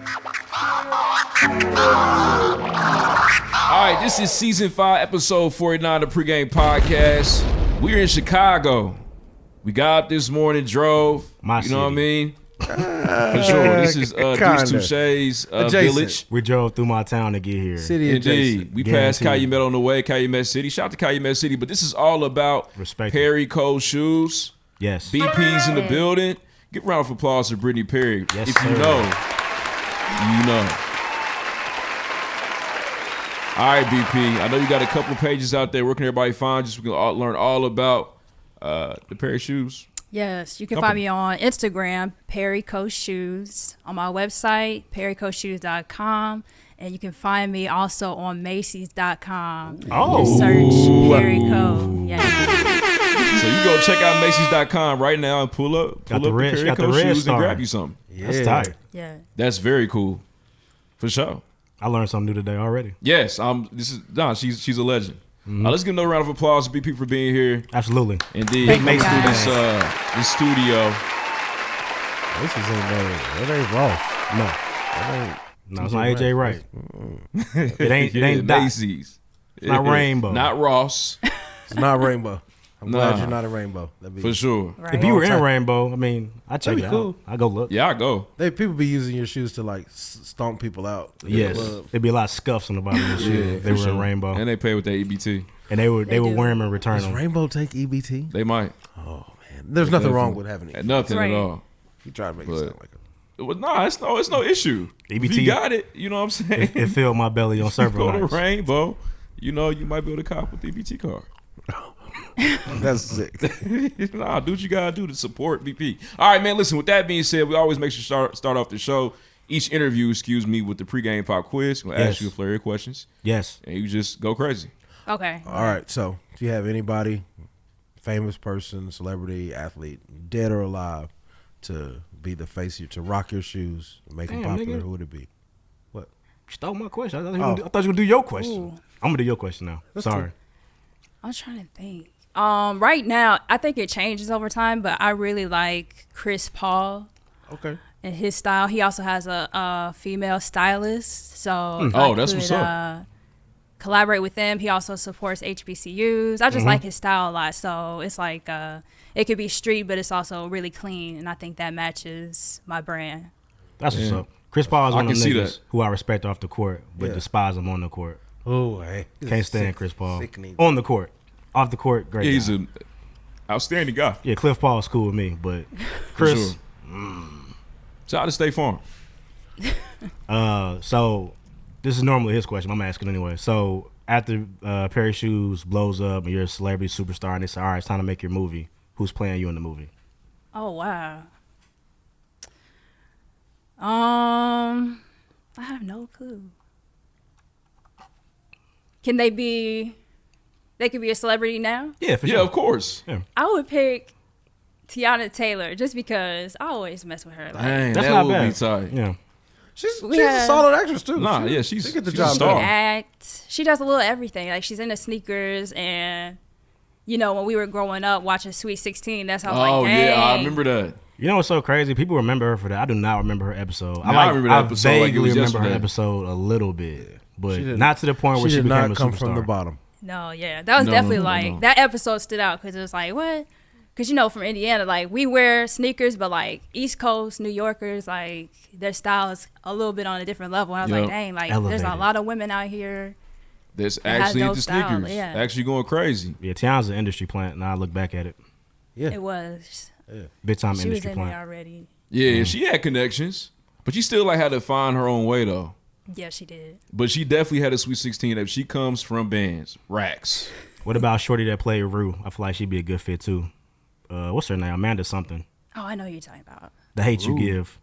All right, this is season 5, episode 49 of PreGame podcast. We're in Chicago. We got up this morning, drove. My you know what I city. mean? For sure. This is Deuce Touche's village. We drove through my town to get here. City Indeed. We passed Calumet on the way, Calumet City. Shout out to Calumet City, but this is all about Respect Perry Cole shoes. Yes. BP's in the building. Give a round of applause for Britney Perry. Yes, if you sir. know, you know. All right, BP. I know you got a couple of pages out there. Where can everybody find you so we can learn all about the Perry shoes? Yes, you can find me on Instagram, Perry Coast Shoes, on my website, perrycoastshoes.com, and you can find me also on Macy's.com. Oh. Search Perry Co. Yeah. So you go check out Macy's.com right now and pull up Got the the red- Perry got the Coast red shoes and star. grab you something. That's tight. Yeah. That's very cool, for sure. I learned something new today already. Yes, she's a legend. Let's give another round of applause to BP for being here. Absolutely. Indeed, Big coming Mace through dude. this studio. This ain't Ross. No, it's not AJ Wright. It ain't Doc. Macy's. It's not Rainbow. Not Ross. It's not Rainbow. I'm glad Nah. you're not a Rainbow. That'd be For sure. Right. If you were in Long time. Rainbow, I mean, I'd check That'd it be cool. out. I go look. Yeah, I go. People be using your shoes to like stomp people out. in the Yes. club. There'd be a lot of scuffs on the bottom of the shoe if they For were in sure. Rainbow. And they pay with their EBT. And they would They do. wear them and return Does them. Rainbow take EBT? They might. Oh man, there's nothing wrong with having it. Nothing Right. at all. You try to make it But- sound like a. Well, nah, it's no issue. If EBT. you got it, you know what I'm saying? It filled my belly on server Go to nights. Rainbow, you know, you might be able to cop with the EBT card. That's sick. Nah, do what you gotta do to support BP. All right, man. Listen. With that being said, we always make sure to start off the show. Each interview, with the pregame pop quiz. We'll ask Yes. you a flurry of questions, Yes. and you just go crazy. Okay. All right, so if you have anybody, famous person, celebrity, athlete, dead or alive, to be the face, to rock your shoes, make them Damn, popular, nigga. who would it be? You stole my question. I thought you Oh. were gonna do your question. Ooh. I'm gonna do your question now. That's Sorry. I'm trying to think. Right now, I think it changes over time, but I really like Chris Paul Okay. and his style. He also has a female stylist, so if Oh, I that's could, what's up. collaborate with them. He also supports HBCUs. I just like his style a lot, so it's like it could be street, but it's also really clean, and I think that matches my brand. That's what's Yeah. up. Chris Paul is I one of can them see niggas that. who I respect off the court, but Yeah. despise him on the court. Oh, hey. Can't stand Chris Paul. Sickening. On the court. Off the court, great Yeah, he's guy. an outstanding guy. Yeah, Cliff Paul is cool with me, but For Chris. sure. Shout out to State Farm. So this is normally his question. I'm asking anyway. So after Perry Shoes blows up and you're a celebrity superstar, and they say, "All right, it's time to make your movie." Who's playing you in the movie? Oh wow. I have no clue. Can they be? They could be a celebrity now. Yeah, for Yeah, sure. of course. I would pick Tiana Taylor just because I always mess with her. Like, Dang, That's that not would bad. be tight. Yeah. She's Yeah. a solid actress too. Nah, yeah, she's get the a job star. done. act. She does a little everything. Like she's into sneakers, and you know when we were growing up watching Sweet 16, that's how I was Oh like, dang. yeah, I remember that. You know what's so crazy? People remember her for that. I do not remember her episode. I remember that episode like it vaguely was remember her yesterday. episode a little bit, but She did- not to the point where she did became not a come superstar. from the bottom. No, yeah, that was No, definitely no, like no. that episode stood out because it was like what? Because you know from Indiana, like we wear sneakers, but like East Coast New Yorkers, like their style is a little bit on a different level. And I was Yep. like, dang, like there's Elevated. a lot of women out here. That's has actually no into style, sneakers. yeah. Actually going crazy. Yeah, Tiana's an industry plant. Now I look back at it, Yeah. It was. big time She was industry in there plant. already. Yeah, she had connections, but she still like had to find her own way though. Yeah, she did. But she definitely had a Sweet 16. If she comes from bands, racks. What about Shorty that played Rue? I feel like she'd be a good fit too. What's her name? Amanda something. Oh, I know who you're talking about. The Hate You Give.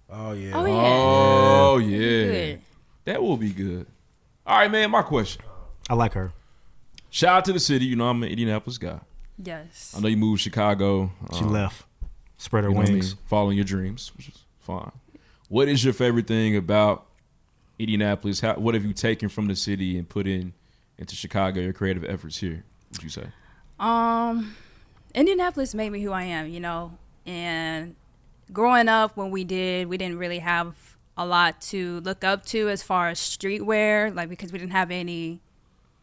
Oh yeah. Oh yeah. Oh yeah, Good. that will be good. All right, man. My question. I like her. Shout out to the city. You know I'm an Indianapolis guy. Yes. I know you moved to Chicago. She left. Spread her You know what I wings. mean? Following your dreams, which is fine. What is your favorite thing about Indianapolis? What have you taken from the city and put into Chicago? Your creative efforts here. Would you say? Indianapolis made me who I am, you know. And growing up, when we didn't really have a lot to look up to as far as streetwear, like because we didn't have any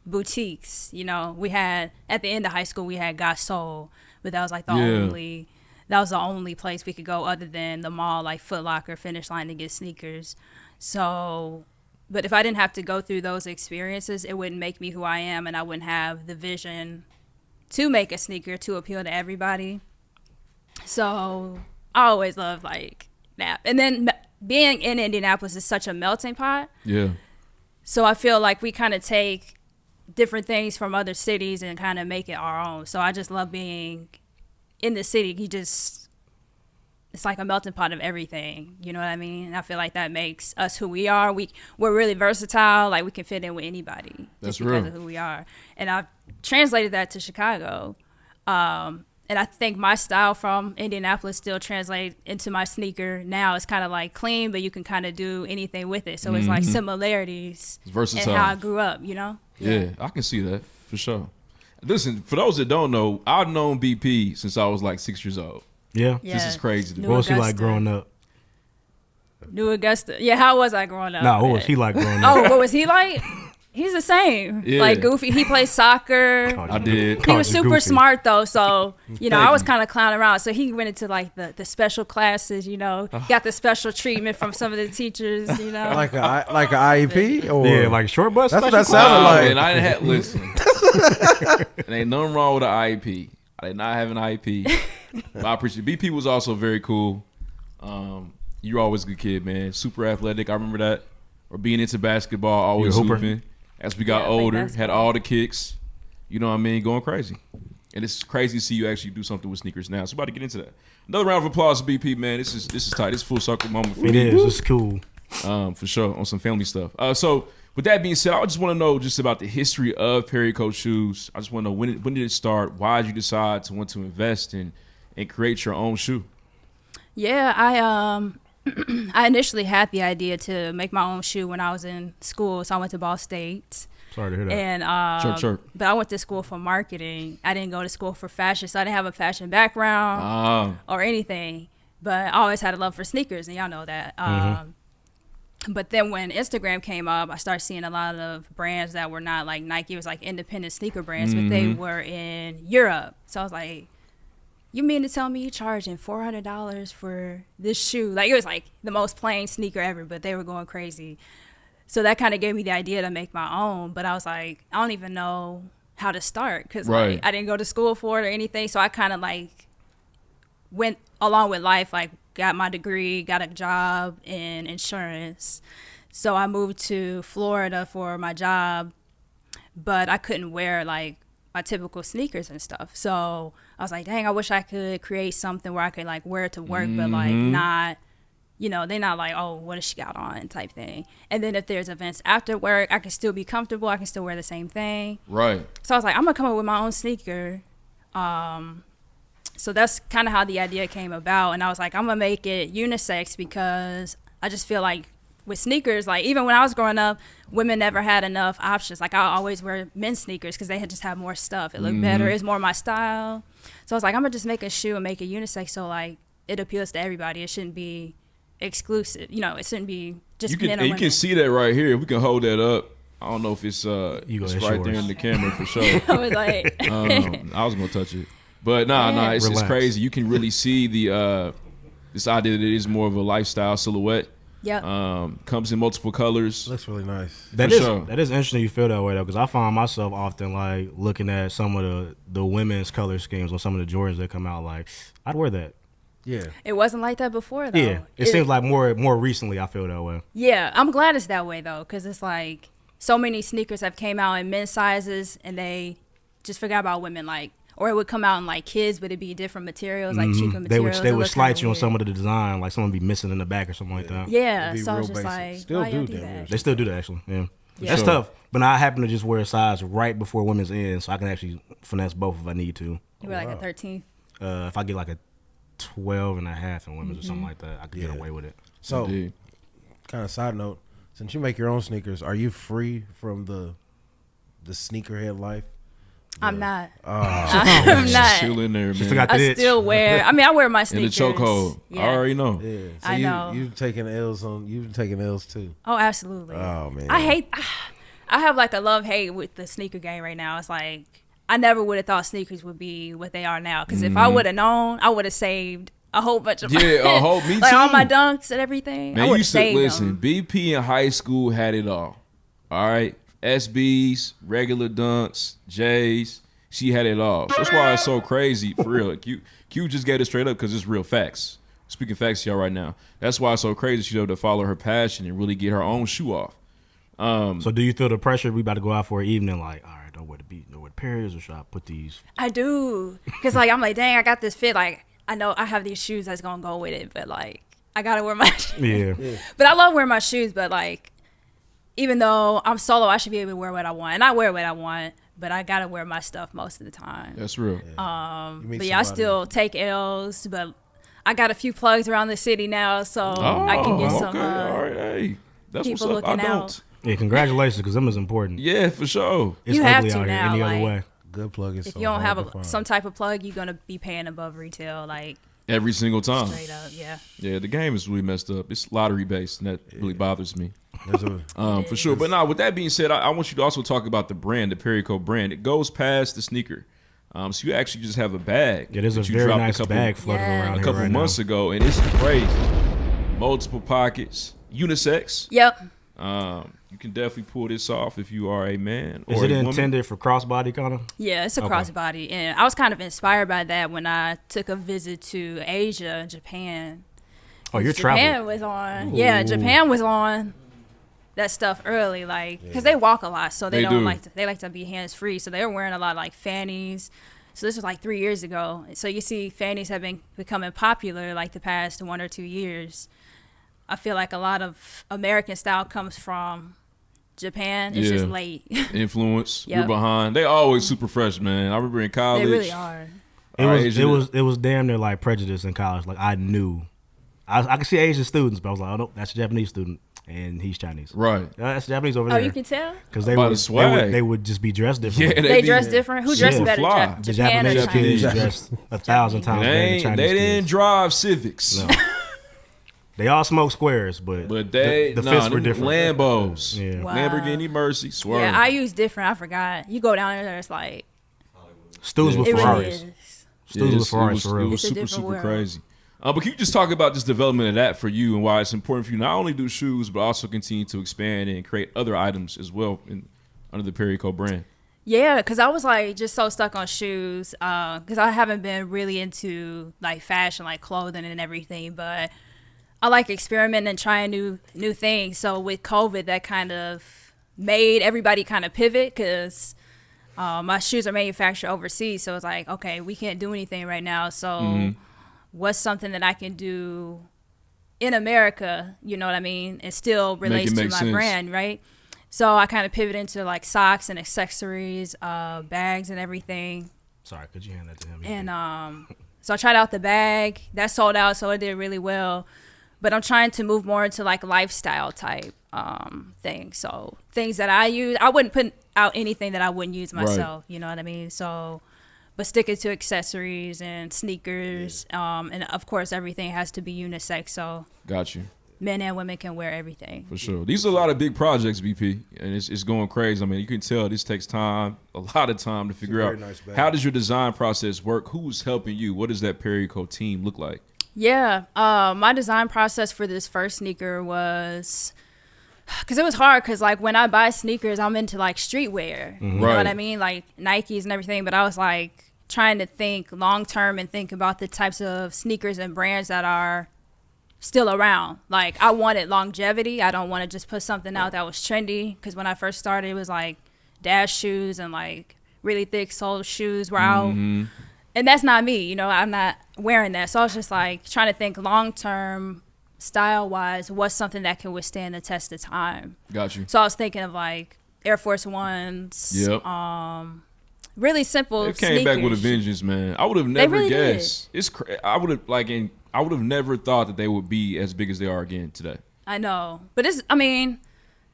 boutiques. You know, we had at the end of high school we had Got Soul, but that was like the only place we could go other than the mall, like Foot Locker, Finish Line, to get sneakers. So, but if I didn't have to go through those experiences, it wouldn't make me who I am, and I wouldn't have the vision to make a sneaker to appeal to everybody. So I always loved like that. And then being in Indianapolis is such a melting pot. Yeah. So I feel like we kind of take different things from other cities and kind of make it our own. So I just love being in the city. It's like a melting pot of everything. You know what I mean? And I feel like that makes us who we are. We're really versatile. Like we can fit in with anybody. That's just because real. of who we are. And I've translated that to Chicago. And I think my style from Indianapolis still translates into my sneaker now. It's kind of like clean, but you can kind of do anything with it. So it's like similarities It's versatile. in how I grew up, you know? Yeah, I can see that for sure. Listen, for those that don't know, I've known BP since I was like 6 years old. Yeah. This is crazy to me. What was he like Augusta. growing up? New Augusta. Yeah, how was I growing up? No, what was he like growing up? Oh, what was he like? He's the same. Yeah. Like goofy. He plays soccer. I did. He was super smart though, so you know Thank I was you. kind of clowning around. So he went into like the special classes, you know, got the special treatment from some of the teachers, you know. Like a IEP or Yeah, like short bus. That's what special that sounded class? like. Man, I didn't have listen. There ain't nothing wrong with an IEP. I did not have an IEP. But I appreciate it. BP was also very cool. You were always a good kid, man. Super athletic. I remember that. Or being into basketball, always You a hooper? hooping. As we got Yeah, I played older, had basketball. all the kicks. You know what I mean? Going crazy. And it's crazy to see you actually do something with sneakers now. So, about to get into that. Another round of applause to BP, man. This is tight. This is full circle moment for It me. is. It's cool. For sure, on some family stuff. So, with that being said, I just want to know just about the history of Perry Coat shoes. I just want to know when did it start? Why did you decide to want to invest and create your own shoe? Yeah, I initially had the idea to make my own shoe when I was in school. So I went to Ball State. Sorry to hear that. And Chirp. but I went to school for marketing. I didn't go to school for fashion, so I didn't have a fashion background or anything. But I always had a love for sneakers, and y'all know that. But then when Instagram came up, I started seeing a lot of brands that were not like Nike. It was like independent sneaker brands, but they were in Europe. So I was like, you mean to tell me you're charging $400 for this shoe? Like, it was like the most plain sneaker ever, but they were going crazy. So that kind of gave me the idea to make my own. But I was like, I don't even know how to start because Right. like, I didn't go to school for it or anything. So I kind of like went along with life, like got my degree, got a job in insurance. So I moved to Florida for my job, but I couldn't wear like my typical sneakers and stuff. So I was like, dang, I wish I could create something where I could like wear it to work, but like not, you know, they're not like, oh, what does she got on type thing. And then if there's events after work, I can still be comfortable. I can still wear the same thing. Right. So I was like, I'm gonna come up with my own sneaker. So that's kind of how the idea came about. And I was like, I'm gonna make it unisex because I just feel like with sneakers, like even when I was growing up, women never had enough options. Like I always wear men's sneakers because they had just have more stuff. It looked better. It's more my style. So I was like, I'm gonna just make a shoe and make it unisex so like it appeals to everybody. It shouldn't be exclusive. You know, it shouldn't be just men or You women. can see that right here. We can hold that up. I don't know if it's go, it's it's right there yours. in the camera for sure. I was like, I was gonna touch it, but nah, it's Relax. crazy. You can really see the this idea that it is more of a lifestyle silhouette. yep. Comes in multiple colors. looks really nice. That For is sure. that is interesting. You feel that way though, because I find myself often like looking at some of the women's color schemes on some of the Jordans that come out. Like, I'd wear that. Yeah. It wasn't like that before though. Yeah, it seems like more recently I feel that way. Yeah, I'm glad it's that way though, because it's like so many sneakers have came out in men's sizes, and they just forgot about women. Like, or it would come out in like kids, but it'd be different materials, like cheaper materials. They It would looked slight kinda you on weird. some of the design, like someone be missing in the back or something like that. Yeah, It'd be so I was real just basic. like, Still why y'all do do damn that? near. They still do that actually. Yeah, Yeah. that's Sure. tough. But I happen to just wear a size right before women's end, so I can actually finesse both if I need to. You were like a 13th. If I get like a 12 and a half in women's or Mm-hmm. something like that, I could get Yeah. away with it. So, Indeed. kind of side note, since you make your own sneakers, are you free from the sneakerhead life? I'm not. I'm not. Still in there, She man. still got the I itch. still wear. I mean, I wear my In the sneakers. chokehold. Yeah. I already know. Yeah, so I know. You've taken L's too. Oh, absolutely. Oh man, I have like a love hate with the sneaker game right now. It's like I never would have thought sneakers would be what they are now. Because if I would have known, I would have saved a whole bunch of Yeah, me like too. all my dunks and everything. I Man, would you have used to saved listen. them. BP in high school had it all. All right, SBs, regular dunks, J's. She had it all. So that's why it's so crazy for real. Like, Q just get it straight up because it's real facts. Speaking facts to y'all right now. That's why it's so crazy. She's able to follow her passion and really get her own shoe off. So do you feel the pressure? We about to go out for an evening. Like, all right, know where the Perry's, or should I put these? I do. Because like I'm like, dang, I got this fit. Like I know I have these shoes that's gonna go with it, but like I gotta wear my shoes. Yeah. But I love wearing my shoes. But like, even though I'm solo, I should be able to wear what I want, and I wear what I want. But I gotta wear my stuff most of the time. That's real. But yeah, I still take L's. But I got a few plugs around the city now, so I can get some. Okay. All right. Hey, that's what's people up. I looking don't. out. Yeah, congratulations, because them is important. Yeah, for sure. It's You have ugly to out here now, any other like- way. good plug is If so you don't hard have to find. some type of plug, you're gonna be paying above retail, like Every single time. straight up. Yeah. Yeah, the game is really messed up. It's lottery based, and that really bothers me. There's a- For sure. But now, with that being said, I want you to also talk about the brand, the Perico brand. It goes past the sneaker. So you actually just have a bag. Yeah, there's a that you very dropped nice bag floating Yeah. around a here couple right months ago, and it's crazy. Multiple pockets, unisex. Yep. You can definitely pull this off if you are a man now. or Is it a woman. intended for crossbody kind of? Yeah, it's a Okay. crossbody, and I was kind of inspired by that when I took a visit to Asia and Japan. Oh, you're Japan traveling. was on. Yeah, Japan was on that stuff early, like because they walk a lot, so they They don't do. like to be hands free. So they were wearing a lot of like fannies. So this was like 3 years ago. So you see, fannies have been becoming popular like the past 1 or 2 years. I feel like a lot of American style comes from Japan. It's just Yeah. late. Influence. Yep. We're behind. They always super fresh, man. I remember in college. They really are. It was damn near like prejudice in college. Like I knew, I could see Asian students, but I was like, oh no, that's a Japanese student, and he's Chinese. Right. That's Japanese over Oh, there. you can tell? Because By the swag. they would just be dressed different. Yeah, They be- dress different. Who dresses Super better, fly. The Japan or Japanese Chinese? kids dressed 1,000 times better than Chinese They didn't kids. drive Civics. No. They all smoke squares, but They the fists were them different. Lambos. Yeah. Wow. Lamborghini Mercy. Swerve. Yeah, I use different. I forgot. You go down there, it's like Students with it really Ferraris. is. Students with it Ferraris was, for it real. was It's a super, different super world. crazy. But can you just talk about this development of that for you and why it's important for you not only do shoes, but also continue to expand and create other items as well under the Perico brand? Yeah, because I was like just so stuck on shoes because I haven't been really into like fashion, like clothing and everything, but I like experimenting and trying new things. So with COVID, that kind of made everybody kind of pivot because my shoes are manufactured overseas. So it's like, okay, we can't do anything right now. So what's something that I can do in America, you know what I mean? It still relates to make my sense. brand, right? So I kind of pivot into like socks and accessories, bags and everything. Sorry, could you hand that to him? And so I tried out the bag. That sold out, so it did really well. But I'm trying to move more into like lifestyle type things. So things that I use, I wouldn't put out anything that I wouldn't use myself. You know what I mean? So, but sticking to accessories and sneakers, and of course everything has to be unisex. So Got you. men and women can wear everything. For sure. These are a lot of big projects, BP, and it's going crazy. I mean, you can tell this takes time, a lot of time to figure out. very nice bag. How does your design process work? Who's helping you? What does that Perico team look like? Yeah, my design process for this first sneaker was because it was hard because like when I buy sneakers, I'm into like streetwear. You know Right. what I mean? Like Nikes and everything. But I was like trying to think long term and think about the types of sneakers and brands that are still around. Like I wanted longevity. I don't want to just put something out that was trendy because when I first started, it was like dash shoes and like really thick sole shoes were out. And that's not me, you know, I'm not wearing that. So I was just like trying to think long term, style wise, what's something that can withstand the test of time. Got you. So I was thinking of like Air Force Ones, Yep. really simple. It came back with a sneakers. vengeance, man. I would have never really did. guessed. I would have never thought that they would be as big as they are again today. I know, but I mean,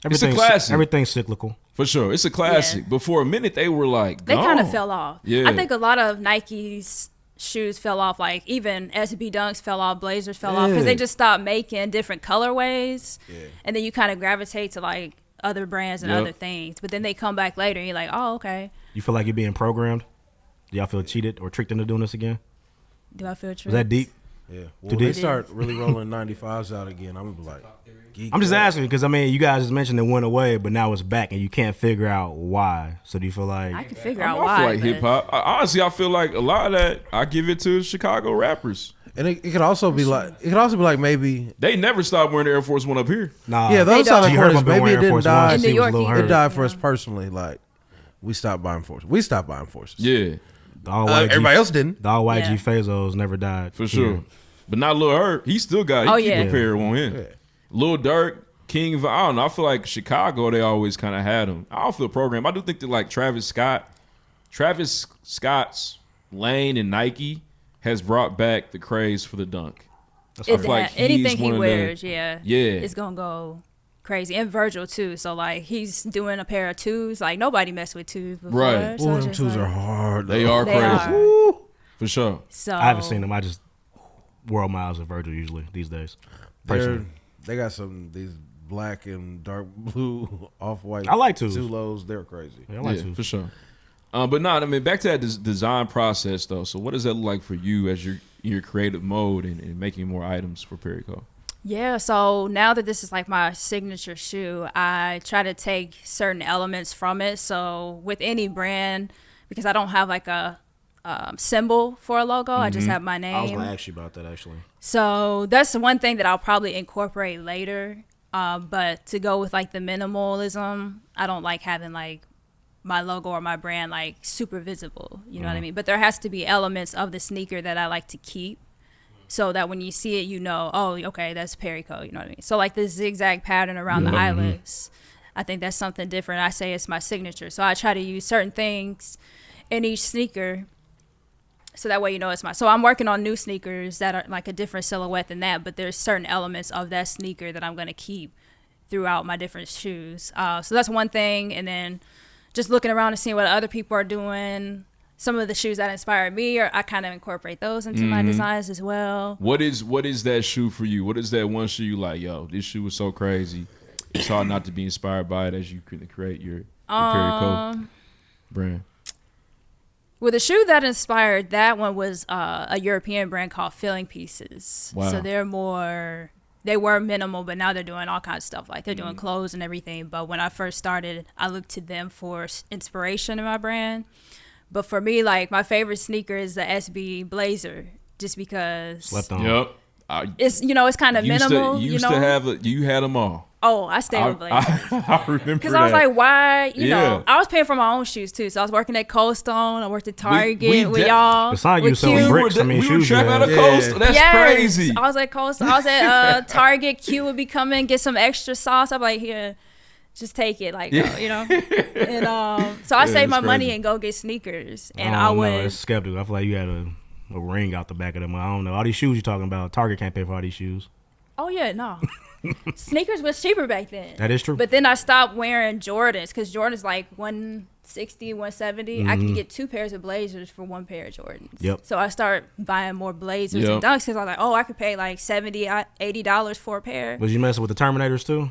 It's a classic. Everything's cyclical. For sure. It's a classic. Yeah. But for a minute, they were like, They kind of gone. fell off. Yeah. I think a lot of Nike's shoes fell off. Like even SB Dunks fell off, Blazers fell off because they just stopped making different colorways. Yeah. And then you kind of gravitate to like other brands and other things. But then they come back later and you're like, oh, okay. You feel like you're being programmed? Do y'all feel cheated or tricked into doing this again? Do I feel tricked? Was that deep? Yeah. Well, they start really rolling 95s out again. I'm like, I'm just asking because I mean, you guys just mentioned it went away, but now it's back, and you can't figure out why. So do you feel like I can figure out I why. feel like hip hop. Honestly, I feel like a lot of that. I give it to Chicago rappers. and it could also be like maybe They never stopped wearing the Air Force One up here. nah? yeah. The other side of You the heard coin is about maybe it wearing Air didn't Force die. Ones, In he New was a York, little he- It hurt. died for us personally. Like we stopped buying forces. We stopped buying forces. Yeah, The all white Everybody else didn't. The all white Yeah. G Fazos never died for sure. Yeah. But not Lil Herb. He still got. He keep yeah. a pair on him. Yeah. Lil Durk, King. I don't know. I feel like Chicago. They always kind of had him. I don't feel programmed. I do think that like Travis Scott's lane and Nike has brought back the craze for the dunk. That's I It's feel like that, anything he's he one of the- wears, yeah, Yeah. it's gonna go crazy. And Virgil too. So like he's doing a pair of twos. Like nobody messed with twos before. Right. So Ooh, it's them just twos like- are hard. They are They crazy are. for sure. So I haven't seen them. I just world miles of Virgil usually these days. Personally. They got some these black and dark blue off white. I like twos. Zulos. They're crazy. Yeah, I like Yeah, to. for sure. But I mean, back to that design process though. So what does that look like for you as your creative mode and making more items for Perry Co? Yeah, so now that this is like my signature shoe, I try to take certain elements from it. So with any brand, because I don't have like a symbol for a logo, I just have my I was name. gonna ask you about that actually. So that's the one thing that I'll probably incorporate later. But to go with like the minimalism, I don't like having like my logo or my brand like super visible. You know what I mean? But there has to be elements of the sneaker that I like to keep, so that when you see it, you know, oh, okay, that's Perry Co. You know what I mean? So like this zigzag pattern around the eyelets, I think that's something different. I say it's my signature. So I try to use certain things in each sneaker, so that way you know it's my. So I'm working on new sneakers that are like a different silhouette than that, but there's certain elements of that sneaker that I'm gonna keep throughout my different shoes. So that's one thing, and then just looking around and seeing what other people are doing. Some of the shoes that inspired me, or I kind of incorporate those into my designs as well. What is that shoe for you? What is that one shoe you like? Yo, this shoe was so crazy. It's hard not to be inspired by it as you create your Perry Co. brand. Well, the shoe that inspired that one was a European brand called Filling Pieces. Wow. So they were minimal, but now they're doing all kinds of stuff. Like they're doing clothes and everything. But when I first started, I looked to them for inspiration in my brand. But for me, like my favorite sneaker is the SB Blazer, just because Slept on. Yep. it's it's kind of minimal. You had them all. Oh, I stay with Blazer. I remember Because I was that. like, why? You Yeah. know, I was paying for my own shoes too. So I was working at Cold Stone. I worked at Target we with de- y'all. Besides you with selling Q. bricks, I mean, we were shoes you trapping had. out of Yeah. Coast. That's Yes. crazy. I was at Cold Stone. I was at Target. Q would be coming, get some extra sauce. I'm like, here, just take it. Like, you know. And so I save my it's money crazy. and go get sneakers. And I I don't know. would. It's skeptical. I feel like you had a ring out the back of them. I don't know. All these shoes you're talking about, Target can't pay for all these shoes. Oh, yeah, no. Sneakers was cheaper back then. That is true. But then I stopped wearing Jordans because Jordans like 160, 170. I could get 2 pairs of Blazers for 1 pair of Jordans. Yep. So I started buying more Blazers Yep. and Dunks because I was like, oh, I could pay like $70, $80 for a pair. Was you messing with the Terminators too?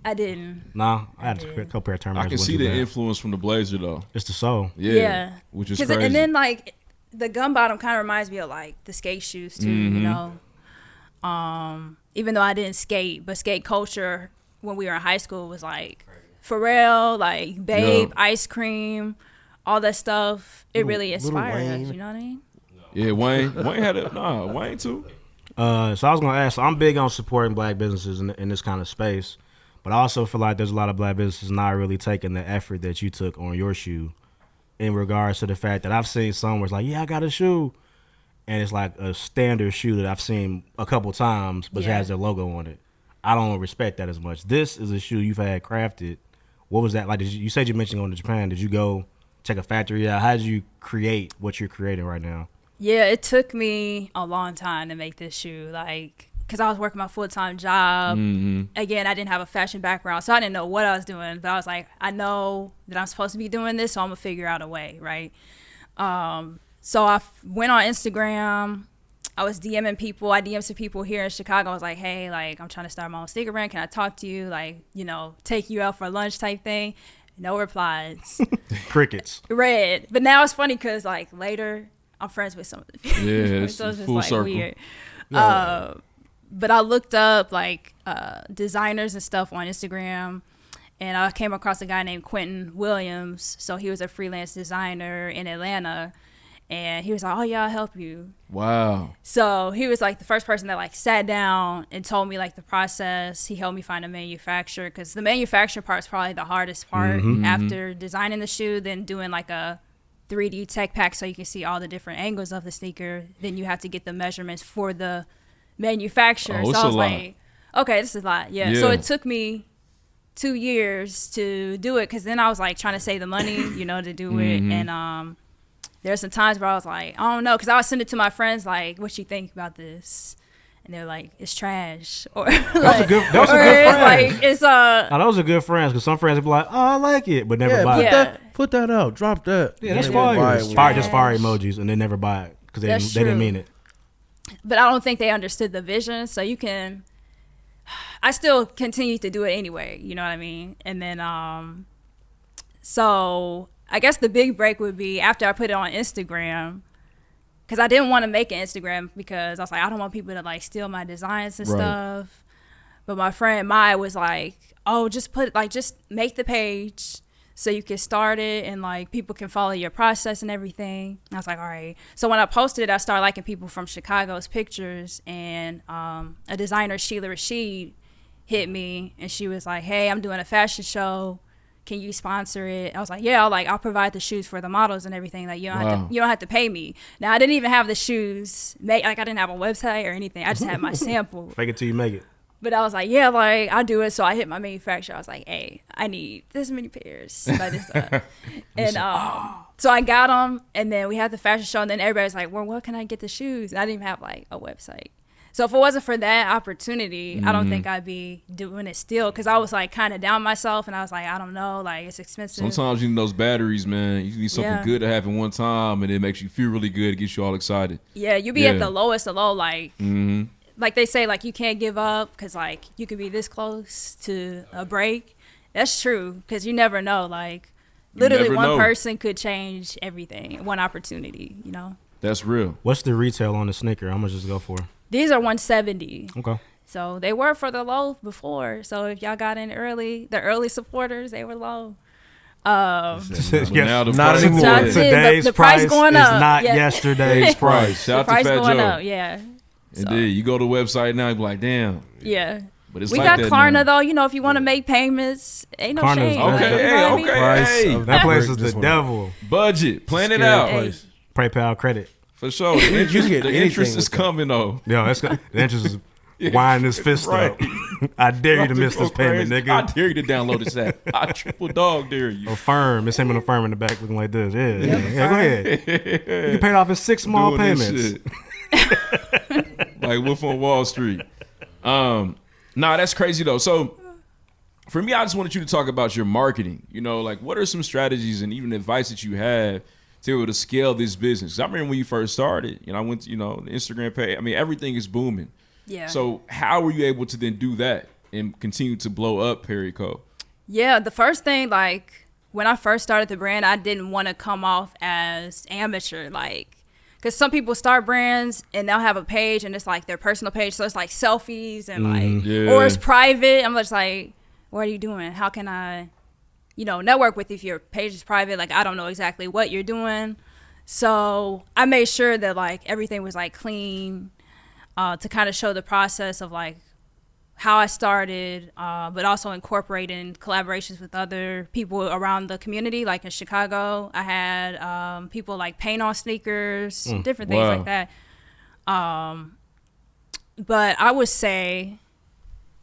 I didn't. Nah, I had a couple pair of Terminators. I can wasn't see too the bad. influence from the Blazer though. It's the soul. Yeah. Which is 'Cause crazy. And then like the gum bottom kind of reminds me of like the skate shoes too, you know. Even though I didn't skate, but skate culture when we were in high school was like Pharrell, like Babe, Yeah. Ice Cream, all that stuff. It really Little inspired us, Wayne. you know what I mean? Yeah, Wayne had it. Nah, Wayne too. So I was gonna ask. So I'm big on supporting black businesses in this kind of space, but I also feel like there's a lot of black businesses not really taking the effort that you took on your shoe, in regards to the fact that I've seen some where it's like, yeah, I got a shoe, and it's like a standard shoe that I've seen a couple times, but it Yeah. has their logo on it. I don't respect that as much. This is a shoe you've had crafted. What was that like? You said you mentioned going to Japan. Did you go check a factory out? How did you create what you're creating right now? Yeah, it took me a long time to make this shoe. Like because I was working my full-time job. Again, I didn't have a fashion background, so I didn't know what I was doing. But I was like, I know that I'm supposed to be doing this, so I'm going to figure out a way, right? So I went on Instagram. I was DMing people. I DM'd some people here in Chicago. I was like, hey, like, I'm trying to start my own sneaker brand. Can I talk to you? Like, you know, take you out for lunch type thing. No replies. Crickets. Red. But now it's funny because, like, later I'm friends with some of the people. Yeah, so it's just, full like, circle. weird. But I looked up, like, designers and stuff on Instagram. And I came across a guy named Quentin Williams. So he was a freelance designer in Atlanta. And he was like, oh, yeah, I'll help you. Wow. So he was like the first person that like sat down and told me like the process. He helped me find a manufacturer because the manufacturing part is probably the hardest part after designing the shoe, then doing like a 3D tech pack so you can see all the different angles of the sneaker. Then you have to get the measurements for the manufacturer. Oh, So I was a lot. like, okay, this is a lot. Yeah. So it took me 2 years to do it because then I was like trying to save the money, you know, to do it. And there's some times where I was like, I don't know, because I would send it to my friends like, what you think about this? And they're like, it's trash. Or like, Those are good or friends. like, it's Now, those are good friends because some friends will be like, oh, I like it, but never buy it. Yeah. Put that out. Drop that. Yeah, that's They won't buy it fire. when- Just fire emojis and they never buy it because they That's didn't true. mean it. But I don't think they understood the vision. So you can, I still continue to do it anyway. You know what I mean? And then, so I guess the big break would be after I put it on Instagram, because I didn't want to make an Instagram because I was like, I don't want people to like steal my designs and Right. stuff. But my friend Maya was like, oh, just make the page so you can start it and like people can follow your process and everything. And I was like, all right. So when I posted it, I started liking people from Chicago's pictures, and a designer, Sheila Rashid, hit me and she was like, hey, I'm doing a fashion show. Can you sponsor it? I was like, yeah, I'll provide the shoes for the models and everything. Like you don't have to pay me. Now I didn't even have the shoes made. Like I didn't have a website or anything. I just had my sample. Fake it till you make it. But I was like, yeah, like I'll do it. So I hit my manufacturer. I was like, hey, I need this many pairs. By this and so I got them, and then we had the fashion show, and then everybody's like, well, where can I get the shoes? And I didn't even have like a website. So if it wasn't for that opportunity, I don't think I'd be doing it still, because I was like kind of down myself, and I was like, I don't know, like it's expensive. Sometimes you need those batteries, man. You need something good to happen one time, and it makes you feel really good. It gets you all excited. Yeah, you be at the lowest of low, like like they say, like you can't give up because like you could be this close to a break. That's true, because you never know. Like literally one person could change everything. One opportunity, you know. That's real. What's the retail on the sneaker? How much does it go for? These are $170. Okay. So they were for the low before. So if y'all got in early, the early supporters, they were low. But now the Not price anymore. Shout out to Today's the price price going is up. not Yeah. yesterday's price. price. Shout The out to price Fat going Joe. up, yeah. So, Indeed. You go to the website now, you be like, damn. yeah. But it's We like got that Klarna now. though. You know, if you want to make payments, ain't no Klarna's shame. okay. Like, you know Hey, what I mean? okay. Price Hey. of That place brick is the just went devil. Budget. Plan it Scary out. place. PayPal credit. For sure. The interest, get the anything interest is with that. coming, though. Yo, the interest is winding his fist Right. up. I dare you to miss Go this payment, crazy. nigga. I dare you to download this app. I triple dog dare you. Affirm. It's him and Affirm in the back looking like this. Yeah, yeah. Affirm. Go ahead. You paid off his 6 small Doing this payments. shit. Like Wolf on Wall Street. Nah, that's crazy though. So for me, I just wanted you to talk about your marketing. You know, like what are some strategies and even advice that you have to be able to scale this business? 'Cause I remember when you first started, I went to, the Instagram page. I mean, everything is booming. Yeah. So how were you able to then do that and continue to blow up Perry Co? Yeah, the first thing, like, when I first started the brand, I didn't want to come off as amateur, like, because some people start brands and they'll have a page and it's like their personal page, so it's like selfies and like, or it's private. I'm just like, what are you doing? How can I, network with you if your page is private? Like, I don't know exactly what you're doing. So I made sure that like everything was like clean, to kind of show the process of like how I started, but also incorporating collaborations with other people around the community. Like in Chicago, I had people like paint on sneakers, different things like that. But I would say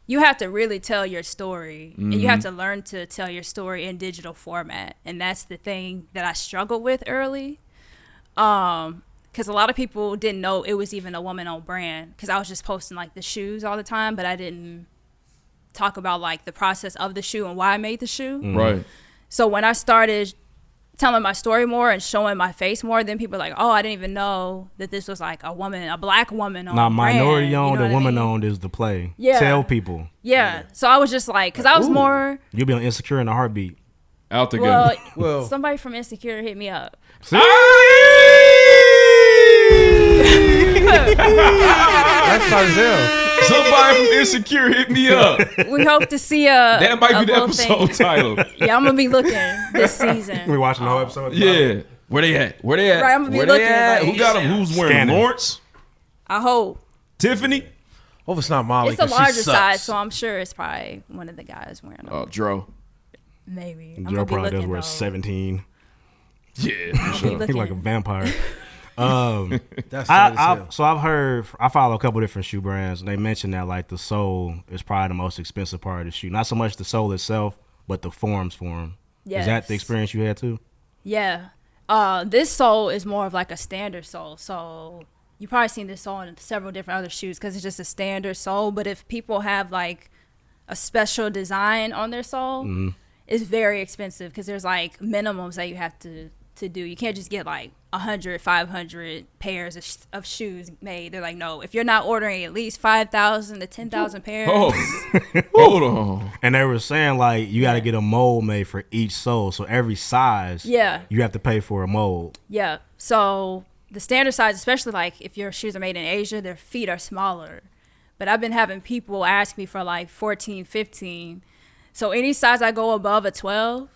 you have to really tell your story, and you have to learn to tell your story in digital format. And that's the thing that I struggled with early. because a lot of people didn't know it was even a woman-owned brand because I was just posting like the shoes all the time, but I didn't talk about like the process of the shoe and why I made the shoe. Right. So when I started telling my story more and showing my face more, then people are like, oh, I didn't even know that this was like a black woman owned brand. Minority owned and woman owned is the play. Yeah. Tell people. Yeah. So I was just like, because I was more. You'll be on Insecure in a heartbeat. Out the Well, Well, somebody from Insecure hit me up. that's Tarzell. Somebody from Insecure hit me up. We hope to see a. That might be the little episode thing. title. Yeah, I'm gonna be looking this season. We watching the whole episode. Yeah. Where they at? Where they at? Right, I'm gonna be Where looking, they at? like- Who got them? Who's wearing Scanning. Lawrence? I hope Tiffany? Hope it's not Molly. it's a 'cause she larger sucks. size, so I'm sure it's probably one of the guys wearing them. Dro. Maybe. I'm Joe gonna be probably does looking wear though. 17. Yeah, for sure. Looking. He's like a vampire. That's tight as hell. So I've heard, I follow a couple different shoe brands, and they mentioned that like the sole is probably the most expensive part of the shoe. Not so much the sole itself, but the forms for them. Is that the Yes. experience you had too? Yeah. This sole is more of like a standard sole. So you probably seen this sole in several different other shoes because it's just a standard sole. But if people have like a special design on their sole, it's very expensive because there's like minimums that you have to do. You can't just get like 100, 500 pairs of shoes made. They're like, no, if you're not ordering at least 5,000 to 10,000 pairs. Oh, hold on. And they were saying like you got to get a mold made for each sole. So every size, Yeah. you have to pay for a mold. Yeah. So the standard size, especially like if your shoes are made in Asia, their feet are smaller. But I've been having people ask me for like 14, 15. So any size I go above a 12,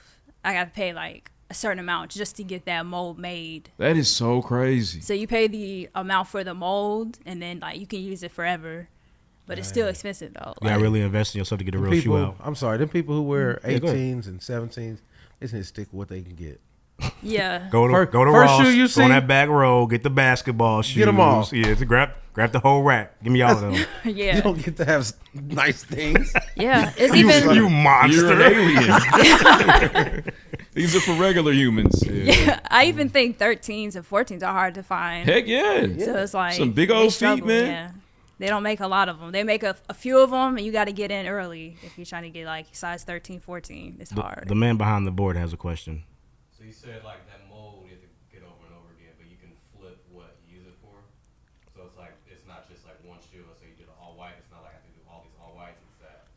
I got to pay like a certain amount just to get that mold made. That is so crazy. So you pay the amount for the mold and then like you can use it forever. But it's still expensive though. You got to really invest in yourself to get a real shoe People, out. I'm sorry, them people who wear Yeah, go ahead. 18s and 17s, they just need to stick with what they can get. Yeah. Go to First Ross, shoe you go see? on that back row, get the basketball shoes. Get 'em all. Yeah, to grab the whole rack. Give me all of them. You Yeah. don't get to have nice things. Yeah. It's you even monster. You're an alien. These are for regular humans. I even think 13s and 14s are hard to find. Heck yeah. So it's like Some big they old feet, struggle, man. Yeah. They don't make a lot of them. They make a few of them, and you got to get in early if you're trying to get like size 13, 14. It's hard. The man behind the board has a question. So you said like that mold you have to get over and over again, but you can flip what you use it for. So it's like it's not just like one shoe. So you did all white. It's not like I have to do all these all whites. It's that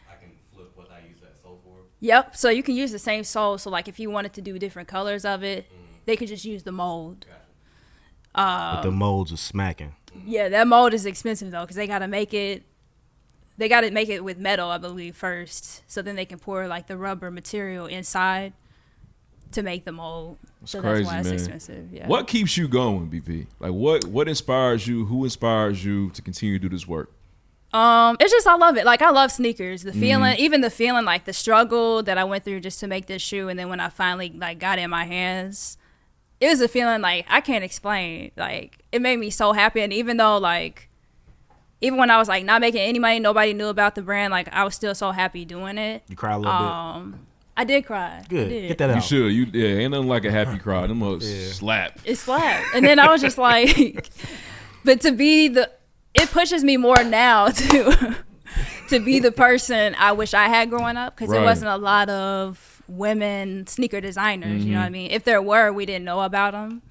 I can flip what I use that sole for. Yep. So you can use the same sole. So like if you wanted to do different colors of it, they could just use the mold. But the molds are smacking. Yeah, that mold is expensive though because they got to make it. They got to make it with metal, I believe, first. So then they can pour like the rubber material inside to make the mold. So crazy, that's why it's man. expensive. Yeah. What keeps you going, BP? Like what inspires you? Who inspires you to continue to do this work? It's just I love it. Like I love sneakers. The feeling, even the feeling, like the struggle that I went through just to make this shoe, and then when I finally like got it in my hands, it was a feeling like I can't explain. Like it made me so happy, and even though like even when I was like not making any money, nobody knew about the brand. Like I was still so happy doing it. You cry a little bit. I did cry. Good. I did. Get that You out. should. Ain't nothing like a happy cry. Them mugs slap. It slapped. And then I was just like, but it pushes me more now to be the person I wish I had growing up because there Right. wasn't a lot of women sneaker designers. You know what I mean? If there were, we didn't know about them.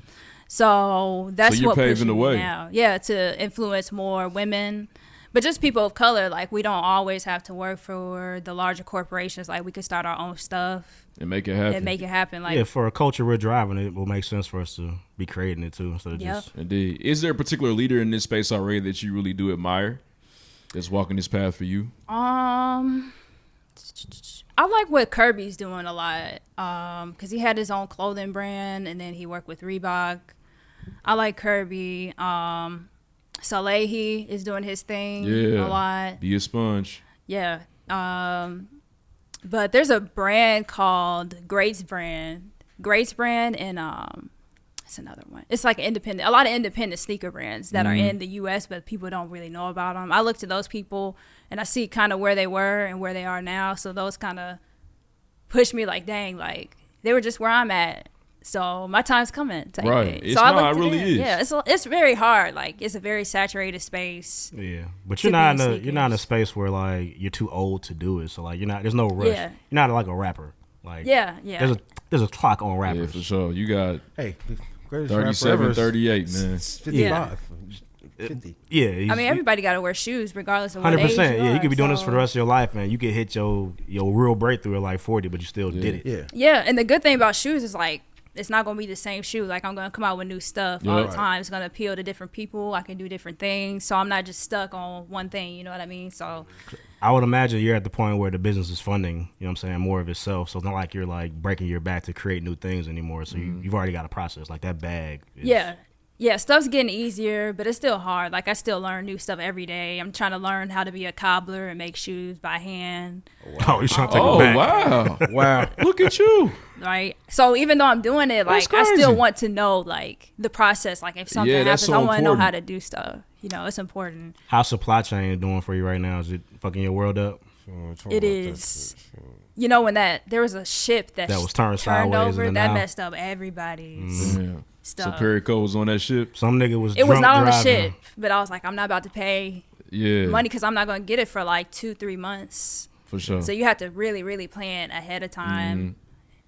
So that's So you're what pushes paving the me way. now. Yeah, to influence more women. But just people of color, like we don't always have to work for the larger corporations. Like we could start our own stuff And make it happen. and make it happen. Like Yeah, for a culture we're driving, it will make sense for us to be creating it too, instead of Yep. just Indeed. Is there a particular leader in this space already that you really do admire that's walking this path for you? I like what Kirby's doing a lot because he had his own clothing brand and then he worked with Reebok. I like Kirby. Salehi is doing his thing Yeah. a lot. Be a sponge. Yeah. But there's a brand called Grace Brand. Grace Brand and it's another one. It's like a lot of independent sneaker brands that are in the U.S., but people don't really know about them. I look to those people and I see kind of where they were and where they are now. So those kind of push me like, dang, like they were just where I'm at So my time's coming. Type Right. thing. It's So I not, looked it really in. is. Yeah, it's very hard. Like it's a very saturated space. Yeah, but To you're not be in you're not in a sneakers. space where like you're too old to do it. So like you're not. There's no rush. Yeah. You're not like a rapper. Like Yeah. There's a clock on Yeah, rappers. for sure. You got Hey, the greatest rapper 37, ever is 38, man. 55. 50. Yeah, I mean, everybody got to wear shoes regardless of what age 100%. you Yeah, are, you could be doing this for the so- rest of your life, man. You could hit your real breakthrough at like 40, but you still did it. Yeah. Yeah, and the good thing about shoes is like it's not gonna be the same shoe. Like I'm gonna come out with new stuff all Yeah. the time. It's gonna appeal to different people. I can do different things, so I'm not just stuck on one thing. You know what I mean? So I would imagine you're at the point where the business is funding, you know what I'm saying, more of itself. So it's not like you're like breaking your back to create new things anymore. So you've already got a process. Like that bag. yeah, stuff's getting easier, but it's still hard. Like I still learn new stuff every day. I'm trying to learn how to be a cobbler and make shoes by hand. Oh, you're trying to take Oh, it back. wow. Wow. Look at you. Right. So even though I'm doing it, That's like I still crazy. want to know like the process. Like if something Yeah, that's happens, so I want to know important. how to do stuff. You know, it's important. How's supply chain doing for you right now? Is it fucking your world up? It is. You know, when there was a ship that was turned sideways over, in the that Nile. messed up everybody's Yeah. So stuff. Perry Cole was on that ship. Some nigga was It was drunk not on the driving. ship, but I was like, I'm not about to pay Yeah. money because I'm not going to get it for like 2-3 months. For sure. So you have to really, really plan ahead of time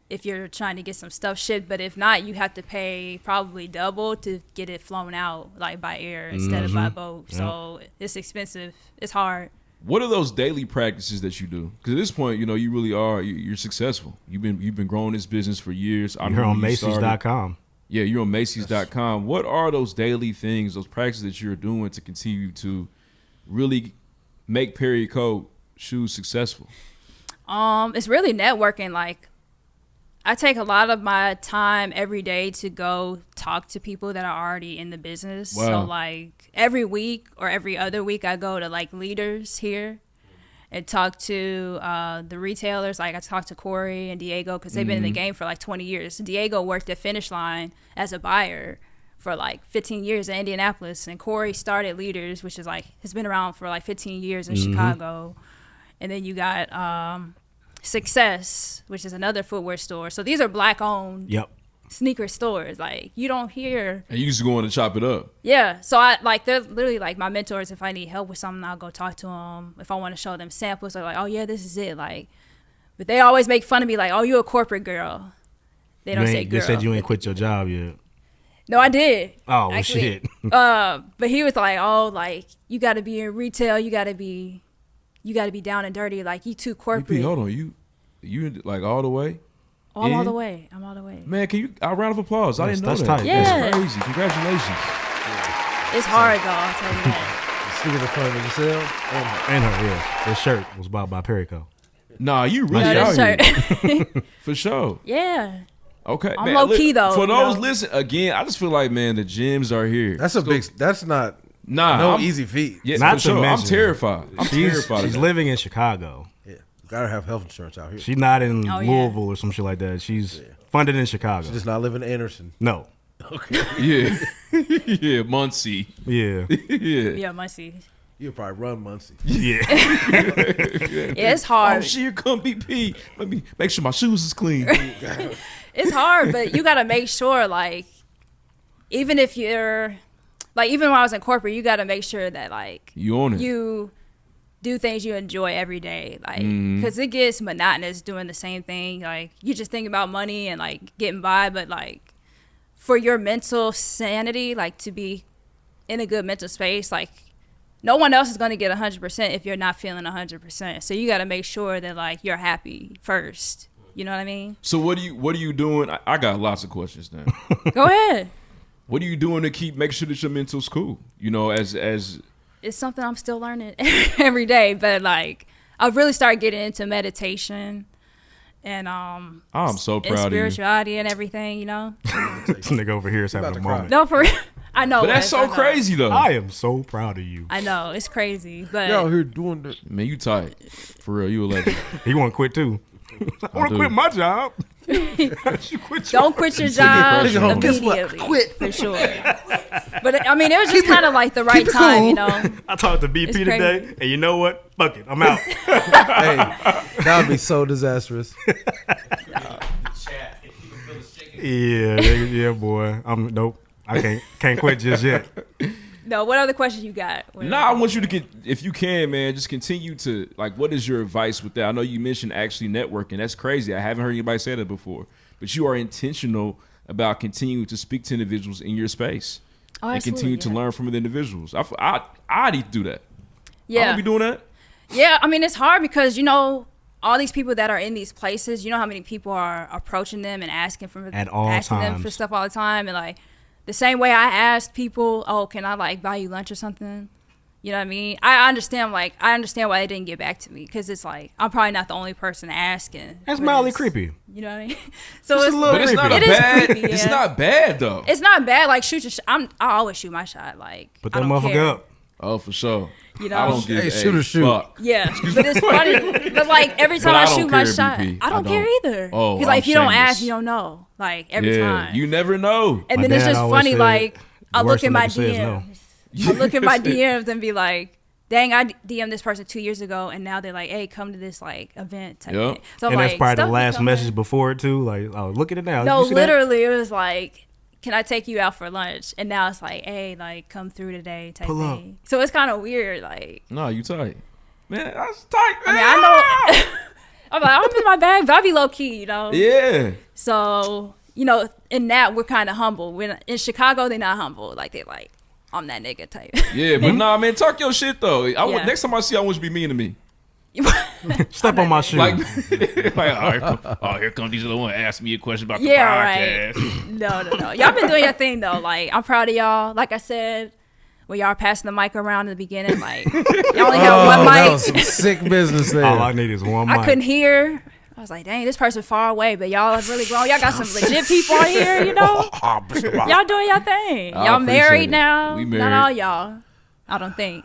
if you're trying to get some stuff shipped. But if not, you have to pay probably double to get it flown out, like by air instead of by boat. So it's expensive. It's hard. What are those daily practices that you do? Because at this point, you know, you really are. You're successful. You've been growing this business for years. I You're remember on when you started. Macy's.com. Yeah, you're on Macy's.com. What are those daily things, those practices that you're doing to continue to really make Perry Cole shoes successful? It's really networking. Like I take a lot of my time every day to go talk to people that are already in the business. Wow. So like every week or every other week I go to like leaders here and talk to the retailers. Like I talk to Corey and Diego because they've been in the game for like 20 years. Diego worked at Finish Line as a buyer for like 15 years in Indianapolis, and Corey started Leaders, which is like has been around for like 15 years in Chicago. And then you got Success, which is another footwear store. So these are black owned Yep. sneaker stores. Like you don't hear. And you used to go in to chop it up. Yeah. So I like they're literally like my mentors. If I need help with something, I'll go talk to them. If I want to show them samples, they're like, oh yeah, this is it. Like, but they always make fun of me like, oh, you a corporate girl. They don't say girl. They said you ain't quit your job yet. No, I did. Oh, well, Actually, shit. But he was like, oh, like you got to be in retail. You got to be down and dirty. Like you too corporate. EP, hold on, you like all the way? Oh, I'm all in? the way. I'm all the way. Man, can you? A round of applause. I That's- didn't know that's that. tight. Yeah. That's crazy. Congratulations. It's hard though. I'll tell you that. Speaking of fun of yourself, And her, yeah. This shirt was bought by Perico. Nah, you really No, out that's here shirt. for sure. Yeah. Okay, I'm man, low key, though, For you those know? listen again, I just feel like man, the gyms are here. that's a big. That's not Nah, I'm- easy feat. Yeah, Not for to sure. I'm mention- terrified. I'm terrified. She's of that. living in Chicago. Yeah, you gotta have health insurance out here. She's not in Oh, yeah. Louisville or some shit like that. She's funded in Chicago. Just not living in Anderson. No. Yeah, yeah, Muncie. Yeah. Yeah. Yeah, Muncie. You'll probably run Muncie. Yeah. Yeah, it's Oh hard. shit, here come BP. Let me make sure my shoes is clean. It's hard, but you got to make sure, like, even if you're, like, even when I was in corporate, you got to make sure that, like, You on it? you do things you enjoy every day, like, because it gets monotonous doing the same thing. Like, you just think about money and, like, getting by, but, like, for your mental sanity, like, to be in a good mental space, like, no one else is going to get 100% if you're not feeling 100%. So you got to make sure that, like, you're happy first. You know what I mean? So what are you doing? I got lots of questions now. Go ahead. What are you doing to make sure that your mental's cool? You know, as It's something I'm still learning every day, but like I really started getting into meditation and I'm so and proud of you. spirituality and everything, you know. This nigga over here is having about a to cry. moment. No, for real. I know. But that's Wes, so I know. crazy though. I am so proud of you. I know it's crazy, but Y'all here doing the Man, you tight. For real, you a legend. He want to quit too. I want do. to quit my job. You quit your don't quit your Put the job pressure on. Guess what? immediately. Quit. For sure. But I mean, it was just kind of like the right time, you know. I talked to BP It's today, crazy. and you know what? Fuck it. I'm out. Hey, that would be so disastrous. Chat. If you can feel the shaking Yeah, boy. Nope. I can't quit just yet. No, what other questions you got? I want you to get, if you can, man, just continue to, like, what is your advice with that? I know you mentioned actually networking. That's crazy. I haven't heard anybody say that before. But you are intentional about continuing to speak to individuals in your space and continue to learn from the individuals. I need to do that. Yeah. I don't be doing that. Yeah, I mean, it's hard because, all these people that are in these places, you know how many people are approaching them and asking them for stuff all the time. And, like, the same way I asked people, oh, can I, like, buy you lunch or something? You know what I mean? I understand why they didn't get back to me, because it's like, I'm probably not the only person asking. That's mildly creepy. You know what I mean? So it's a little but it's not creepy. bad. Creepy, yeah. It's not bad, though. It's not bad. Like, shoot your I always shoot my shot. Like, Put that I don't motherfucker care. up. Oh, for sure. You know? I don't give shoot. fuck. Yeah, but it's funny. But, like, every time I shoot my shot, BP. I don't care either. Oh, because, like, if you don't shameless. ask, you don't know. Like, every time. You never know. And My then it's dad just always funny, said, like, I look worst at my nigga says no. DMs. I look at my DMs and be like, dang, I DM'd this person 2 years ago, and now they're like, hey, come to this, like, event type thing. So I'm And like, that's probably the stuff last becoming- message before it, too. Like, oh, look at it now. No, You see that? literally, it was like, can I take you out for lunch? And now it's like, hey, like, come through today type Pull up. thing. So it's kind of weird, like. No, you tight. Man, that's tight, I man. mean, I know. I'm like, I'm in my bag, but I be low key, Yeah. So, in that, we're kind of humble. When in Chicago, they're not humble. Like, they're like, I'm that nigga type. Yeah, but nah, man, talk your shit, though. Yeah. Next time I see you, I want you to be mean to me. Step on my shoe. Like, here come these little one ask me a question about the Yeah, podcast. right. No. Y'all been doing your thing, though. Like, I'm proud of y'all. Like I said, when y'all were passing the mic around in the beginning, like, y'all only had one That mic. was some sick business there. All I need is one mic. I couldn't hear. I was like, dang, this person far away, but y'all have really grown. Y'all got some legit people on here, Y'all doing your thing. I Y'all appreciate married it. now. We married. Not all y'all. I don't think.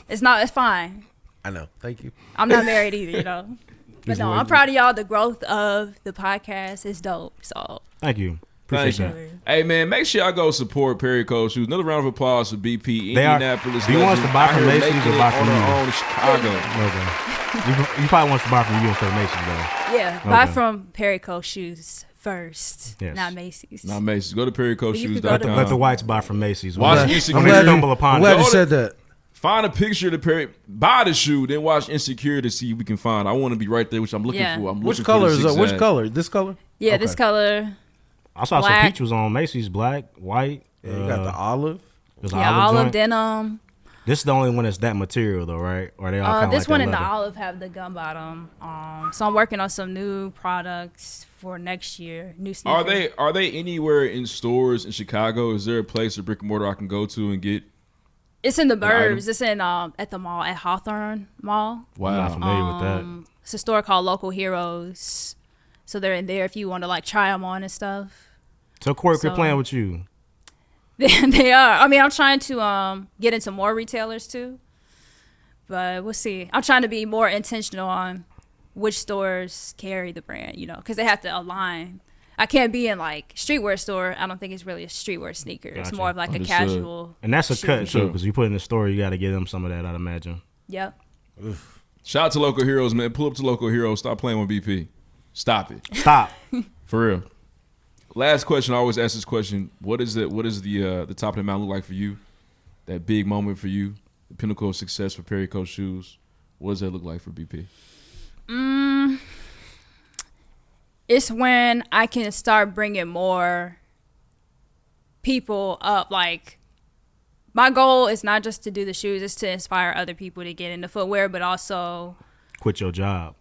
It's fine. I know. Thank you. I'm not married either, But Just no, wait. I'm proud of y'all. The growth of the podcast is dope. So Thank you. Thank Appreciate you. that. Hey, man, make sure y'all go support Perry Cole Shoes. Another round of applause for BP. They are- Indianapolis. do you want us to legend, buy out from here Macy's making or it buy on from her you? own in Chicago. Okay. You probably want to buy from you instead of Macy's, though. yeah, buy Okay. from Perico Shoes first, Yes. not Macy's. Not Macy's. Go to But you could go to- PerryCoShoes.com. Let the whites buy from Macy's. Watch When Insecure. we I'm glad stumble upon I'm it. glad Go you to- said that. Find a picture of the Perry. Buy the shoe, then watch Insecure to see if we can find. I want to be right there, which I'm looking Yeah. for. I'm Which looking color for is the that? Which zigzag. color? This color? Yeah, Okay. this color. I saw Black. some peaches on Macy's, black, white. Yeah, you got the olive. there's an Yeah, olive olive joint. denim. This is the only one that's that material, though, right? Or they all kind of This like one that and the leather? olive have the gum bottom. So I'm working on some new products for next year. New sneakers. Are they anywhere in stores in Chicago? Is there a place, a brick and mortar I can go to and get? It's in the item? burbs. It's in at the mall at Hawthorne Mall. I'm not familiar with that. It's a store called Local Heroes. So they're in there if you want to like try them on and stuff. So Corey, quit So- playing with you. They are. I mean, I'm trying to get into more retailers too, but we'll see. I'm trying to be more intentional on which stores carry the brand, because they have to align. I can't be in like streetwear store. I don't think it's really a streetwear sneaker. It's Gotcha. more of like Understood. a casual. And that's a shoe. cut, too, Sure. because you put in the store, you got to give them some of that, I'd imagine. Yep. Shout out to Local Heroes, man. Pull up to Local Heroes. Stop playing with BP. Stop it. Stop. For real. Last question. I always ask this question. What is the top of the mountain look like for you? That big moment for you? The pinnacle of success for Perry Cole Shoes? What does that look like for BP? It's when I can start bringing more people up. Like, my goal is not just to do the shoes, it's to inspire other people to get into footwear, but also, Quit your job.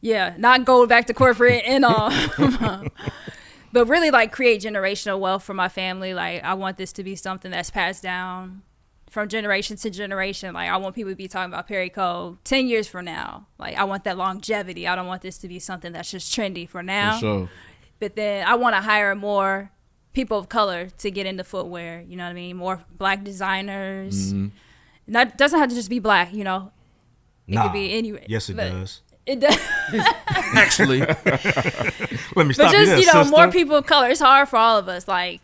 yeah, not go back to corporate and all. But really, like, create generational wealth for my family. Like, I want this to be something that's passed down from generation to generation. Like, I want people to be talking about Perry Cole 10 years from now. Like, I want that longevity. I don't want this to be something that's just trendy for now. For sure. But then I want to hire more people of color to get into footwear. You know what I mean? More black designers. Mm-hmm. That doesn't have to just be black, It could be anyway. Yes, it does. It does. Actually, Let me But stop just, you there, more sister. people of color. It's hard for all of us. Like,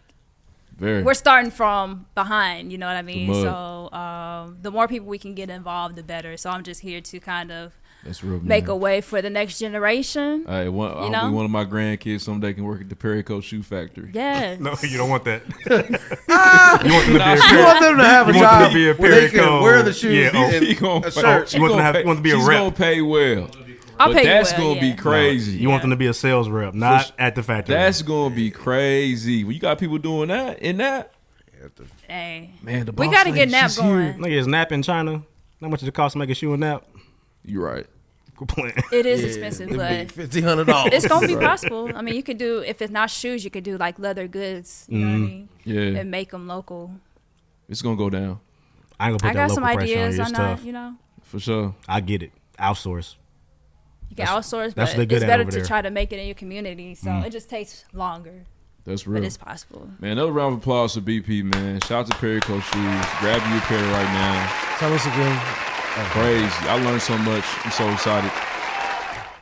Very. we're starting from behind, you know what I mean? mud. So the more people we can get involved, the better. So I'm just here to kind of That's real, man. make a way for the next generation. Hey, hopefully know? one of my grandkids someday can work at the Perico Shoe Factory. Yes. No, you don't want that. You want them to have a You want them job to be a where they can Perico. wear the shoes Yeah, and He gonna a shirt. You want them to be a He's rep. gonna pay well. I'll But pay you that's well, gonna be yeah. crazy. You want them to be a sales rep, not at the factory. That's gonna be crazy. When you got people doing that in that, Hey. man, the We boss got to lady, get Nap she's going. here. Nigga, is Nap in China? How much does it cost to make a shoe in Nap? You right. Good plan. It is expensive, but $1,500. it's gonna be possible. I mean, you could do, if it's not shoes, you could do like leather goods. You know what I mean? Yeah, And make them local. it's gonna go down I ain't gonna I put that got some local pressure on ideas you. It's on tough. that. You know, for sure. I get it. Outsource. you can outsource, that's but what they good it's at better over to there. try to make it in your community. So it just takes longer, That's but real. it's possible. Man, another round of applause for BP, man. Shout out to Perico Shoes. Grab you a pair right now. Tell us again. Crazy. I learned so much. I'm so excited.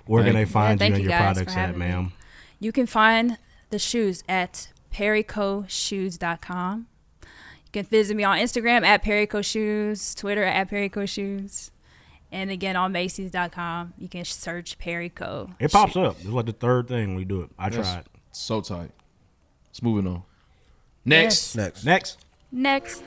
Where can Thank they find thank you and you your guys products for at, having me. ma'am? You can find the shoes at pericoshoes.com. You can visit me on Instagram at Perico Shoes, Twitter at Perico Shoes, and again on Macy's.com. You can search Perico. It pops up. It's like the third thing we do it. I That's tried. so tight. Let's moving on. Next. Next. Next. Next.